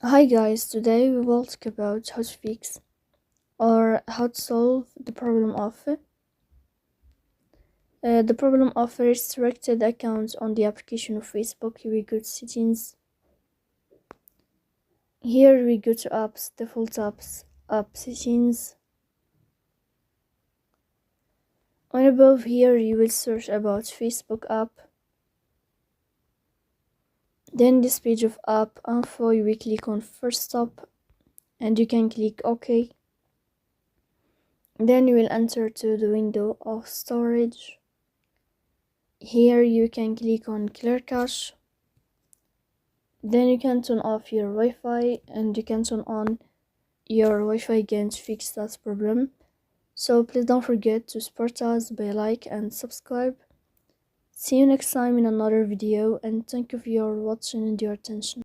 Hi guys, today we will talk about how to fix or how to solve the problem of restricted accounts on the application of Facebook. Here we go to settings. Here we go to apps, default apps, app settings. On above here you will search about Facebook app. Then this page of app info, you will click on first stop and you can click OK. Then you will enter to the window of storage. Here you can click on clear cache. Then you can turn off your Wi-Fi and you can turn on your Wi-Fi again to fix that problem. So please don't forget to support us by like and subscribe. See you next time in another video, and thank you for your watching and your attention.